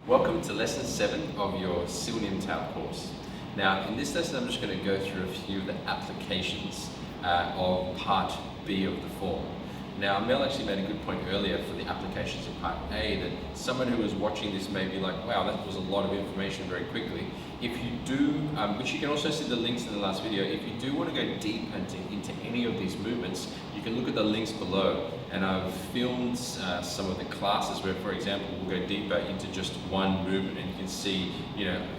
Welcome to lesson 7 of your Silnium Tao course. Now in this lesson I'm just going to go through a few of the applications of part B of the form. Now Mel actually made a good point earlier for the applications of part A, that someone who was watching this may be like, wow, that was a lot of information very quickly. If you do, which you can also see the links in the last video, if you do want to go deep into any of these movements, you can look at the links below. And I've filmed some of the classes where, for example, we'll go deeper into just one movement, and you can see,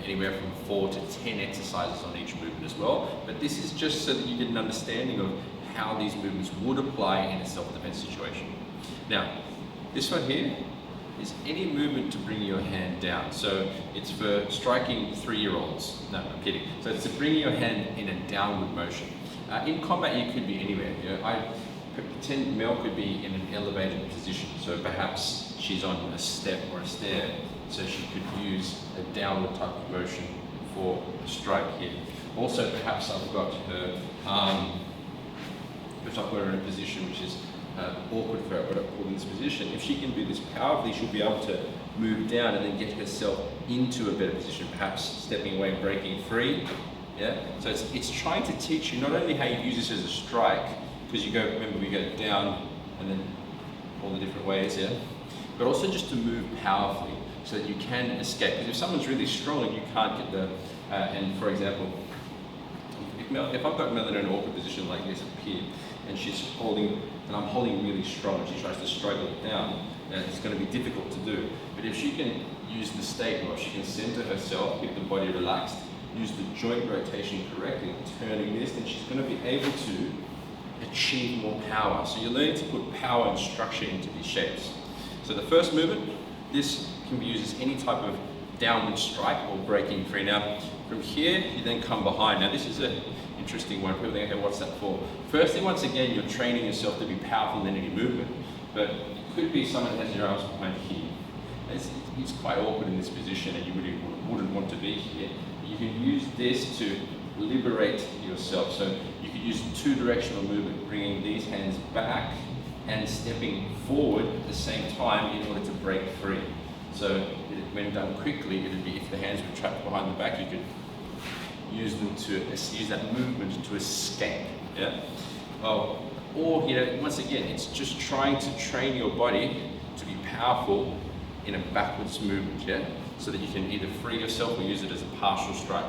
anywhere from 4 to 10 exercises on each movement as well. But this is just so that you get an understanding of how these movements would apply in a self-defense situation. Now, this one here is any movement to bring your hand down. So it's for striking 3-year-olds. No, I'm kidding. So it's to bring your hand in a downward motion. In combat, you could be anywhere. I pretend Mel could be in an elevated position. So perhaps she's on a step or a stair. So she could use a downward type of motion for a strike here. Also, perhaps I've got her arm, if I've got her in a position which is awkward for her, but I've put in this position. If she can do this powerfully, she'll be able to move down and then get herself into a better position, perhaps stepping away and breaking free. Yeah. So it's trying to teach you not only how you use this as a strike, because remember we go down and then all the different ways, yeah, but also just to move powerfully so that you can escape. Because if someone's really strong and you can't get the, and for example, if I've got Mel in an awkward position like this up here, and she's holding, and I'm holding really strong, and she tries to struggle it down, it's going to be difficult to do. But if she can use the state or she can center herself, keep the body relaxed, use the joint rotation correctly, turning this, then she's going to be able to achieve more power. So you're learning to put power and structure into these shapes. So the first movement, this can be used as any type of downward strike or breaking free. Now, from here, you then come behind. Now, this is an interesting one. People think, okay, what's that for? Firstly, once again, you're training yourself to be powerful in any movement. But it could be someone has your arms behind here. It's quite awkward in this position, and you really wouldn't want to be here. You can use this to liberate yourself. So you could use 2-directional movement, bringing these hands back and stepping forward at the same time in order to break free. So when done quickly, it would be, if the hands were trapped behind the back, you could use them to use that movement to escape. Yeah. Or once again, it's just trying to train your body to be powerful in a backwards movement. Yeah. So that you can either free yourself or use it as a partial strike.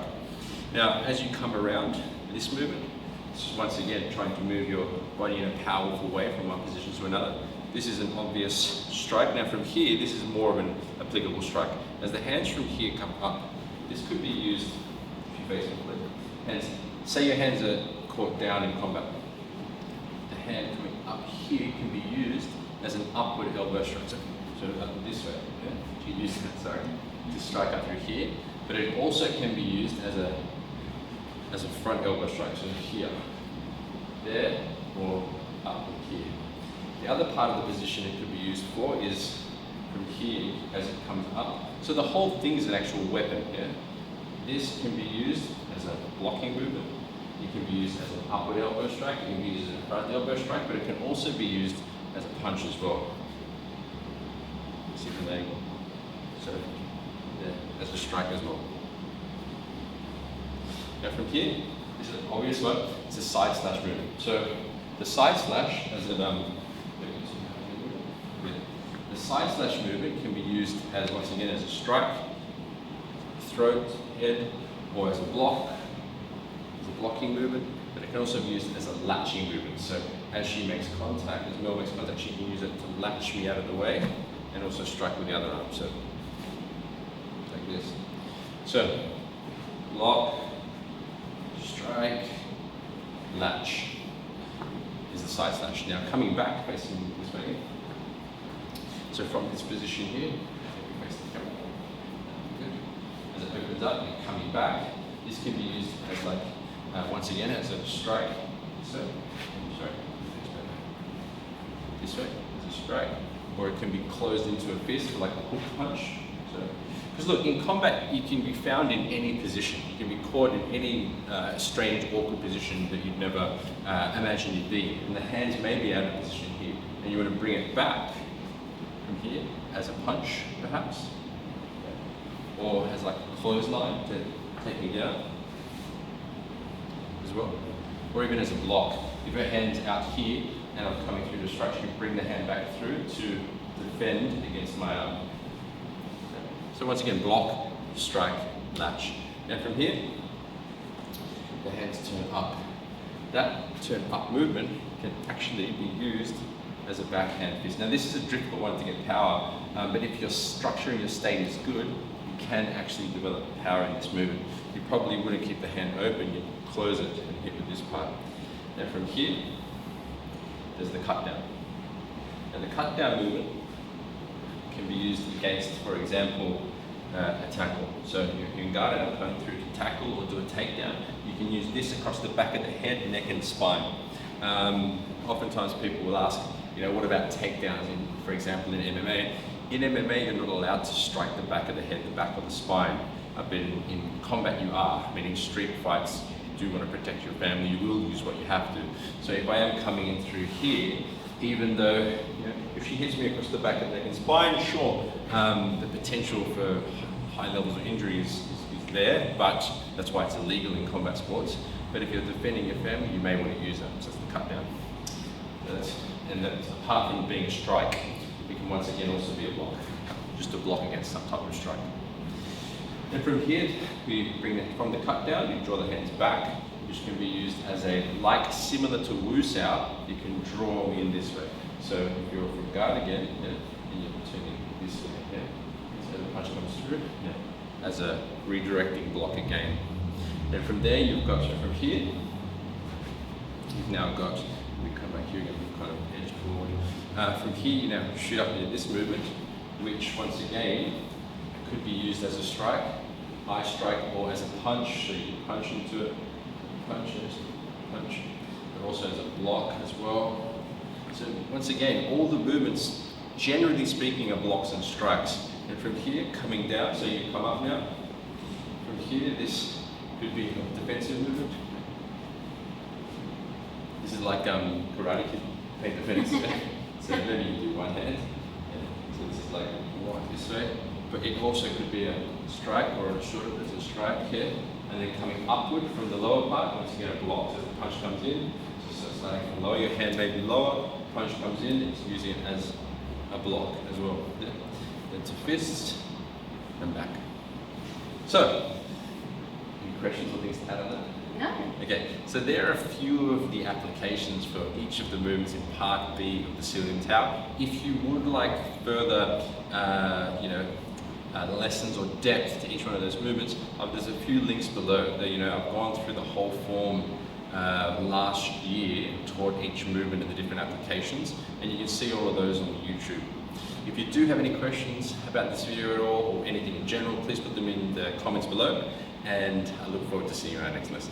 Now, as you come around this movement, this is once again trying to move your body in a powerful way from one position to another. This is an obvious strike. Now from here, this is more of an applicable strike. As the hands from here come up, this could be used if you face it. And say your hands are caught down in combat. The hand coming up here can be used as an upward elbow strike. So up this way. Yeah? You use that, sorry, to strike up through here. But it also can be used as a front elbow strike. So here, there, or up here. The other part of the position it could be used for is from here as it comes up. So the whole thing is an actual weapon. Yeah? This can be used as a blocking movement. It can be used as an upward elbow strike. It can be used as a front elbow strike, but it can also be used as a punch as well. See from the angle. So yeah, as a strike as well. Now from here, this is an obvious one. It's a side slash movement. So the side slash, as the side slash movement can be used as, once again, as a strike, throat, head, or as a block, as a blocking movement, but it can also be used as a latching movement. So as she makes contact, as Mel makes contact, she can use it to latch me out of the way and also strike with the other arm. So like this. So block, strike, latch is the side slash. Now coming back, facing this way. So from this position here, face the camera. Good. As it opens up and coming back, this can be used as once again as a strike. So, this way as a strike, or it can be closed into a fist like a hook punch. So, because look, in combat you can be found in any position. You can be caught in any strange, awkward position that you'd never imagined you'd be. And the hands may be out of position here, and you want to bring it back from here as a punch, perhaps. or has like a clothesline to take me down as well, or even as a block. If your hand's out here and I'm coming through the strike, you bring the hand back through to defend against my arm. So once again, block, strike, latch. Now from here, the hands turn up. That turn up movement can actually be used as a backhand fist. Now this is a difficult one to get power, but if your structure and your state is good, you can actually develop power in this movement. You probably wouldn't keep the hand open, you'd close it and hit with this part. Now from here, there's the cut down. Now the cut down movement can be used against, for example, a tackle. So you can guard it up coming through to tackle or do a takedown. You can use this across the back of the head, neck and spine. Oftentimes people will ask, what about takedowns, for example, in MMA? In MMA, you're not allowed to strike the back of the head, the back of the spine. But in combat you are, I mean in street fights, you do want to protect your family, you will use what you have to. So if I am coming in through here, even though if she hits me across the back of the neck and spine, sure, the potential for high levels of injury is there, but that's why it's illegal in combat sports. But if you're defending your family, you may want to use that. So that's the cut down. And that's apart from being a strike, it can once again also be a block, just a block against some type of strike. And from here, we bring it from the cut down, you draw the hands back, which can be used as similar to Wu Sao, you can draw me in this way. So if you're from guard again, and you're turning this way, so the punch comes through, as a redirecting block again. And from there, you've got, from here, you've now got, we come back here again, we've kind of edged forward. From here, you now shoot up into this movement, which once again, could be used as a strike, high strike, or as a punch. So you punch into it, punch, but also as a block as well. So once again, all the movements, generally speaking, are blocks and strikes. And from here, coming down, so you come up now. From here, this could be a defensive movement. This is like karate kid, paint defense. So maybe you do one hand. So this is like walk this way. But it also could be a strike or a shorter, there's a strike here. And then coming upward from the lower part, once again a block. So the punch comes in, so starting from lower, your hand may be lower, punch comes in, it's using it as a block as well. Then to fists, and back. So, any questions or things to add on that? No. Okay, so there are a few of the applications for each of the movements in part B of the Ceiling Tao. If you would like further, lessons or depth to each one of those movements, there's a few links below. I've gone through the whole form last year, taught each movement and the different applications, and you can see all of those on YouTube. If you do have any questions about this video at all, or anything in general, please put them in the comments below, and I look forward to seeing you in our next lesson.